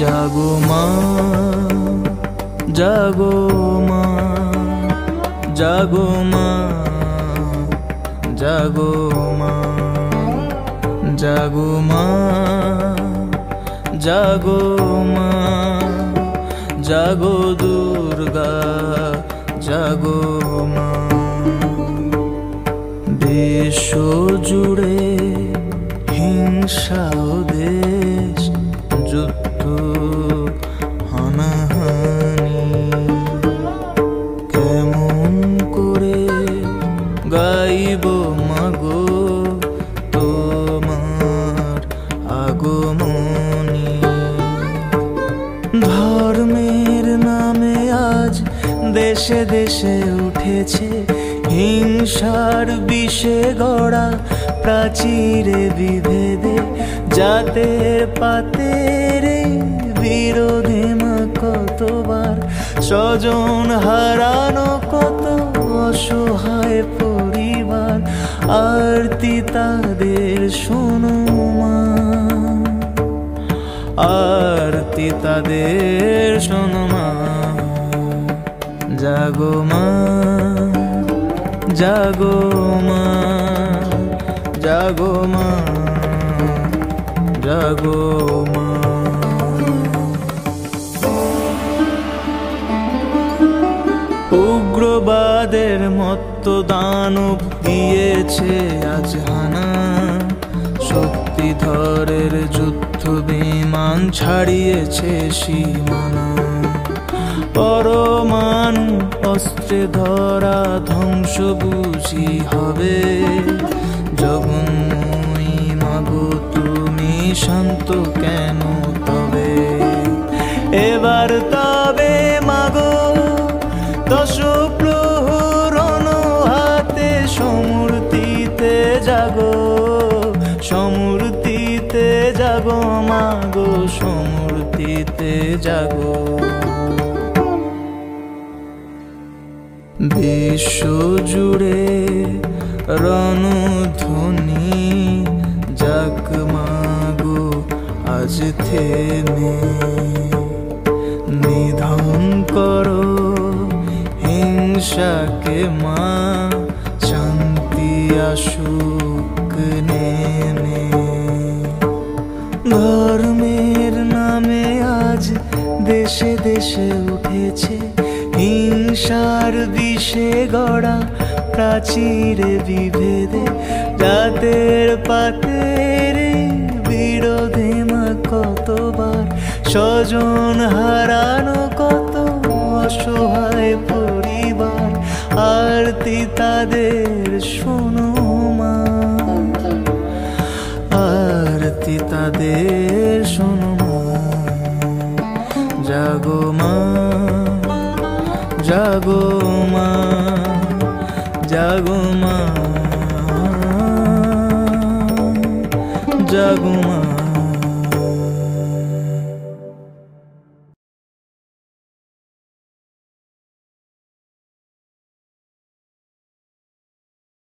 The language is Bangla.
জাগো মা, জাগো মা, জাগো মা, জাগো মা, জাগো মা, জাগো মা, জাগো দুর্গা, জাগো মা। বিশ্ব জুড়ে হিংসা ও দেশ যুদ্ধ হানাহানি, কেমন করে গাইব মাগো তোমার আগমনী। ধর্মের নামে আজ দেশে দেশে উঠেছে হিংসার বিষে গড়া প্রাচীরে বিভেদে, জাতের পাতের বিরোধে মা কতবার স্বজন হারানো, কত অসহায় পরিবার আরতি তাদের শোনো মা, আরতি তাদের শোনো মা। জাগো মা, জাগো মা, জাগো মা, জাগো মা। উগ্রবাদের মত্ত দানব দিয়েছে আজ হানা, শক্তিধরের যুদ্ধ বিমান ছাড়িয়েছে সীমানা। পরমাণু অস্ত্রে ধরা ধ্বংস বুঝি হবে, জগন্ময়ী মাগো তুমি শান্ত কেন তবে। এবার তবে মাগো দশ প্রহরণ হাতে সমূর্তিতে জাগো, সমূর্তিতে জাগো মাগো, সমূর্তিতে জাগো। বিশ্ব জুড়ে রণধ্বনি জাগ মাগো আজ থেমে, নিধন করো হিংসাকে মা, শান্তি আসুক নেমে। ধর্মের নামে আজ দেশে দেশে উঠেছে হিংসার বিষে গড়া প্রাচীরে বিভেদে, জাতের পাতের বিরোধে মা কতবার স্বজন হারানো, কত অসহায় পরিবার আরতি তাদের শোনো মা, আরতি তাদের শোনো মা। জাগো মা, জাগো মা, জাগো মা, জাগো মা।